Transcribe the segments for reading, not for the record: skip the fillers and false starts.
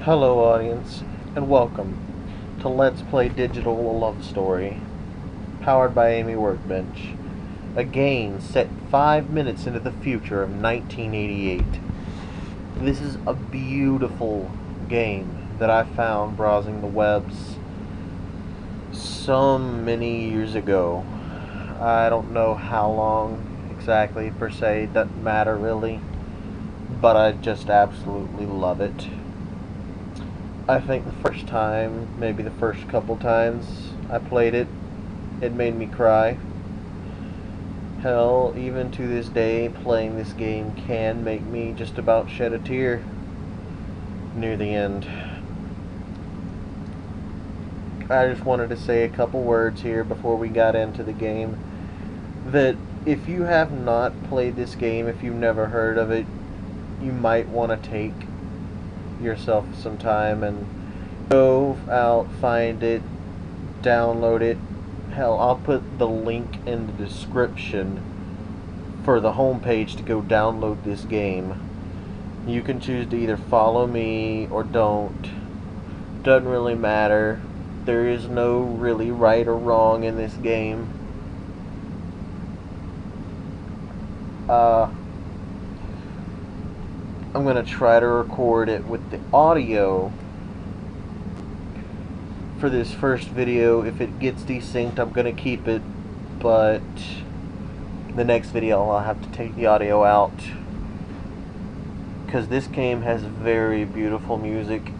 Hello audience, and welcome to Let's Play Digital A Love Story, powered by Amy Workbench, a game set 5 minutes into the future of 1988. This is a beautiful game that I found browsing the webs so many years ago. I don't know how long exactly per se, it doesn't matter really, but I just absolutely love it. I think the first time, maybe the first couple times I played it, it made me cry. Hell, even to this day, playing this game can make me just about shed a tear near the end. I just wanted to say a couple words here before we got into the game, that if you have not played this game, if you've never heard of it, you might want to take yourself some time and go out, find it, download it. Hell, I'll put the link in the description for the homepage to go download this game. You can choose to either follow me or don't. Doesn't really matter. There is no really right or wrong in this game. I'm going to try to record it with the audio for this first video. If it gets desynced, I'm going to keep it, but the next video I'll have to take the audio out, because this game has very beautiful music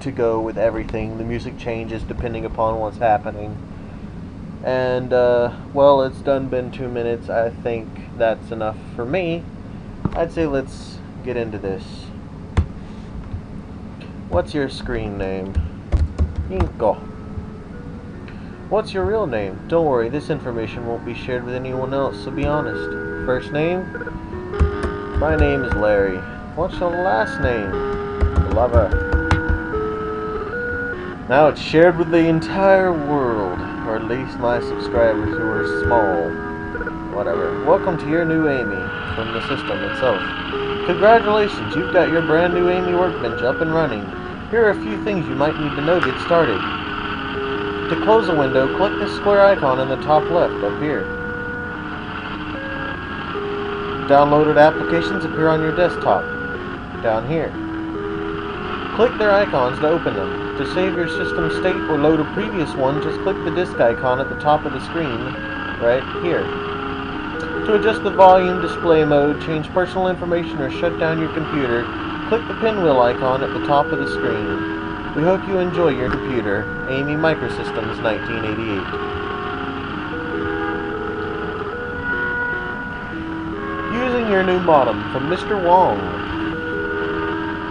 to go with everything. The music changes depending upon what's happening. And, well, it's been 2 minutes. I think that's enough for me. I'd say let's get into this. What's your screen name? Inko. What's your real name? Don't worry, this information won't be shared with anyone else, so be honest. First name? My name is Larry. What's your last name? Glover. Now it's shared with the entire world, or at least my subscribers who are small. Whatever. Welcome to your new Amy from the system itself. Congratulations, you've got your brand new Amy Workbench up and running. Here are a few things you might need to know to get started. To close a window, click the square icon in the top left up here. Downloaded applications appear on your desktop down here. Click their icons to open them. To save your system state or load a previous one, just click the disk icon at the top of the screen right here. To adjust the volume, display mode, change personal information, or shut down your computer, click the pinwheel icon at the top of the screen. We hope you enjoy your computer. Amy Microsystems, 1988. Using your new modem from Mr. Wong.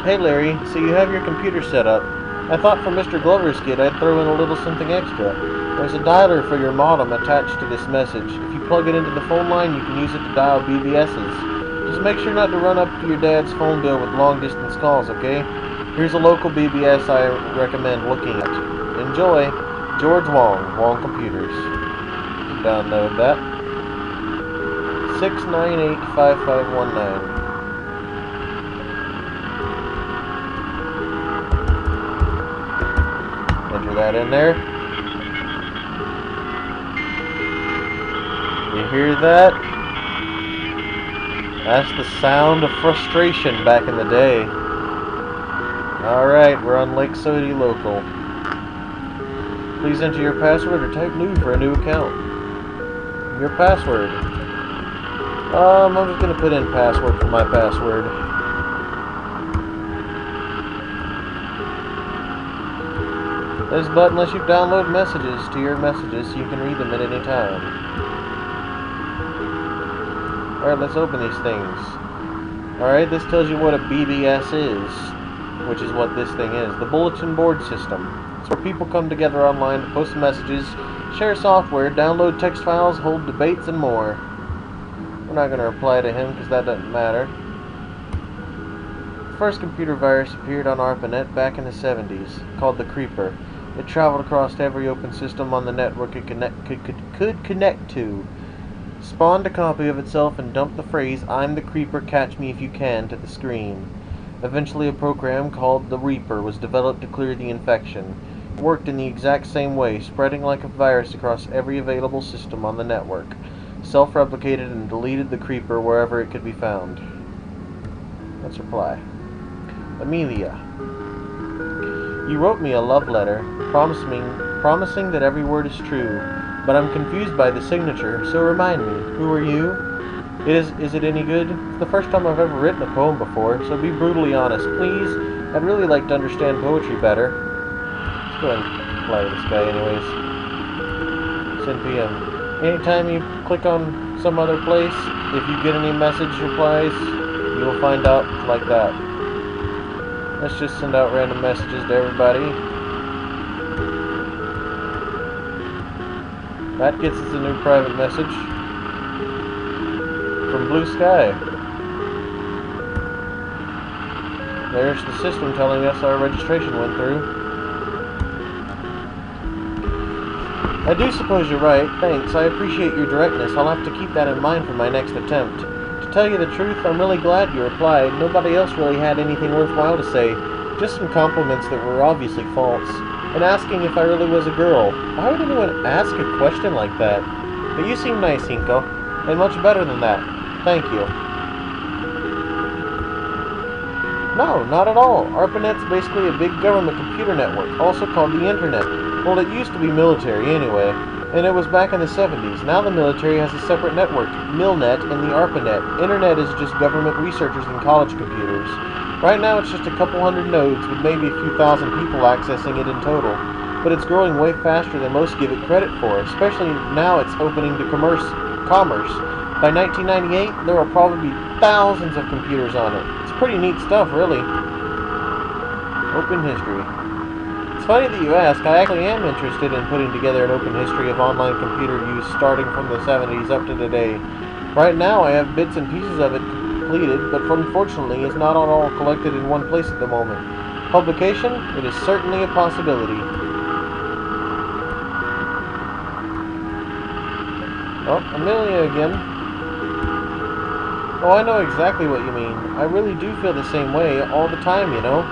Hey Larry, so you have your computer set up. I thought for Mr. Glover's kit I'd throw in a little something extra. There's a dialer for your modem attached to this message. If you plug it into the phone line, you can use it to dial BBSs. Just make sure not to run up to your dad's phone bill with long-distance calls, okay? Here's a local BBS I recommend looking at. Enjoy! George Wong, Wong Computers. Download that. 698-5519. Enter that in there. You hear that? That's the sound of frustration back in the day. Alright, we're on Lake Sody Local. Please enter your password or type new for a new account. Your password. I'm just going to put in password for my password. This button lets you download messages to your messages so you can read them at any time. Alright, let's open these things. Alright, this tells you what a BBS is, which is what this thing is. The bulletin board system. It's where people come together online to post messages, share software, download text files, hold debates, and more. We're not going to reply to him because that doesn't matter. The first computer virus appeared on ARPANET back in the 70s, called the Creeper. It traveled across every open system on the network it could connect to, spawned a copy of itself, and dumped the phrase, "I'm the Creeper, catch me if you can," to the screen. Eventually, a program called the Reaper was developed to clear the infection. It worked in the exact same way, spreading like a virus across every available system on the network. Self-replicated and deleted the creeper wherever it could be found. Let's reply. Amelia. You wrote me a love letter, promising that every word is true, but I'm confused by the signature, so remind me, who are you? Is it any good? It's the first time I've ever written a poem before, so be brutally honest, please. I'd really like to understand poetry better. Let's go ahead and reply to this guy anyways. Send PM. Anytime you click on some other place, if you get any message replies, you'll find out like that. Let's just send out random messages to everybody. That gets us a new private message from Blue Sky. There's the system telling us our registration went through. I do suppose you're right. Thanks. I appreciate your directness. I'll have to keep that in mind for my next attempt. To tell you the truth, I'm really glad you replied. Nobody else really had anything worthwhile to say. Just some compliments that were obviously false. And asking if I really was a girl. Why would anyone ask a question like that? But you seem nice, Hinko. And much better than that. Thank you. No, not at all. ARPANET's basically a big government computer network, also called the Internet. Well, it used to be military anyway, and it was back in the 70s. Now the military has a separate network, Milnet and the ARPANET. Internet is just government researchers and college computers. Right now it's just a couple hundred nodes with maybe a few thousand people accessing it in total. But it's growing way faster than most give it credit for, especially now it's opening to commerce. By 1998, there will probably be thousands of computers on it. It's pretty neat stuff, really. Open history. It's funny that you ask. I actually am interested in putting together an open history of online computer use starting from the 70s up to today. Right now, I have bits and pieces of it completed, but unfortunately, it's not all collected in one place at the moment. Publication? It is certainly a possibility. Oh, Amelia again. Oh, I know exactly what you mean. I really do feel the same way all the time, you know.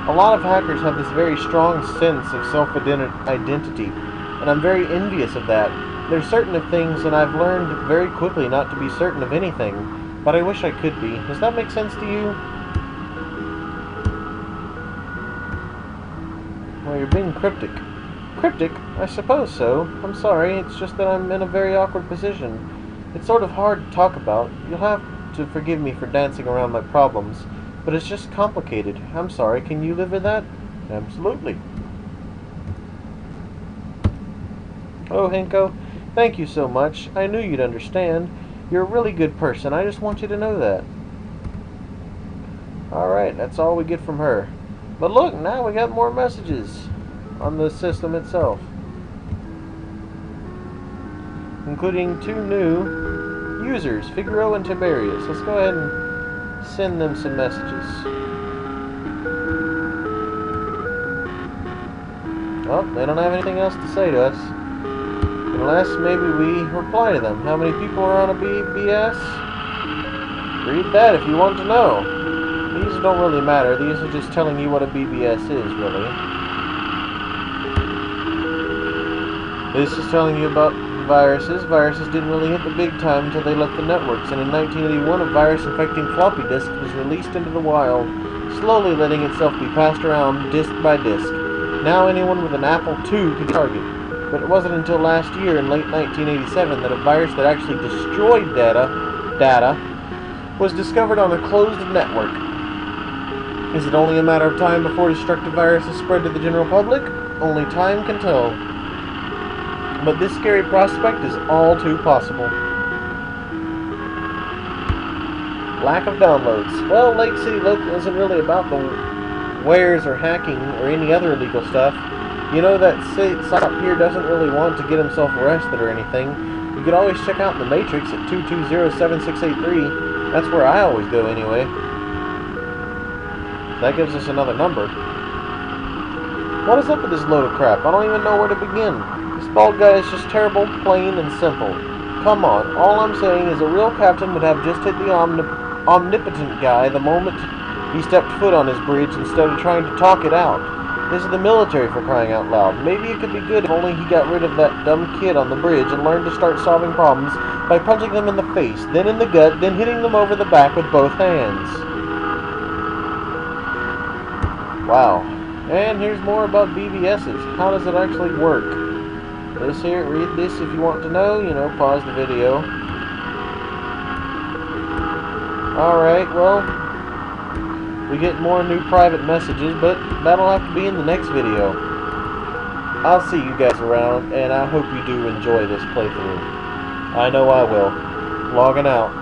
A lot of hackers have this very strong sense of self-identity, and I'm very envious of that. They're certain of things, and I've learned very quickly not to be certain of anything, but I wish I could be. Does that make sense to you? Well, you're being cryptic. Cryptic? I suppose so. I'm sorry, it's just that I'm in a very awkward position. It's sort of hard to talk about. You'll have to forgive me for dancing around my problems, but it's just complicated. I'm sorry, can you live with that? Absolutely. Oh, Hinko, thank you so much. I knew you'd understand. You're a really good person. I just want you to know that. Alright, that's all we get from her. But look, now we got more messages on the system itself, including 2 new users, Figaro and Tiberius. Let's go ahead and send them some messages. Oh, they don't have anything else to say to us. Unless maybe we reply to them. How many people are on a BBS? Read that if you want to know. These don't really matter. These are just telling you what a BBS is, really. This is telling you about viruses. Viruses didn't really hit the big time until they left the networks, and in 1981 a virus infecting floppy disks was released into the wild, slowly letting itself be passed around disk by disk. Now anyone with an Apple II can target. But it wasn't until last year, in late 1987, that a virus that actually destroyed data was discovered on a closed network. Is it only a matter of time before destructive viruses spread to the general public? Only time can tell. But this scary prospect is all too possible. Lack of downloads. Well, Lake City Local isn't really about the wares or hacking or any other illegal stuff. You know, that site here doesn't really want to get himself arrested or anything. You could always check out the Matrix at 220-7683. That's where I always go anyway. That gives us another number. What is up with this load of crap? I don't even know where to begin. This bald guy is just terrible, plain, and simple. Come on, all I'm saying is a real captain would have just hit the omnipotent guy the moment He stepped foot on his bridge instead of trying to talk it out. This is the military, for crying out loud. Maybe it could be good if only he got rid of that dumb kid on the bridge and learned to start solving problems by punching them in the face, then in the gut, then hitting them over the back with both hands. Wow. And here's more about BBSs. How does it actually work? This here, read this if you want to know. Pause the video. Alright, well, we get more new private messages, but that'll have to be in the next video. I'll see you guys around, and I hope you do enjoy this playthrough. I know I will. Logging out.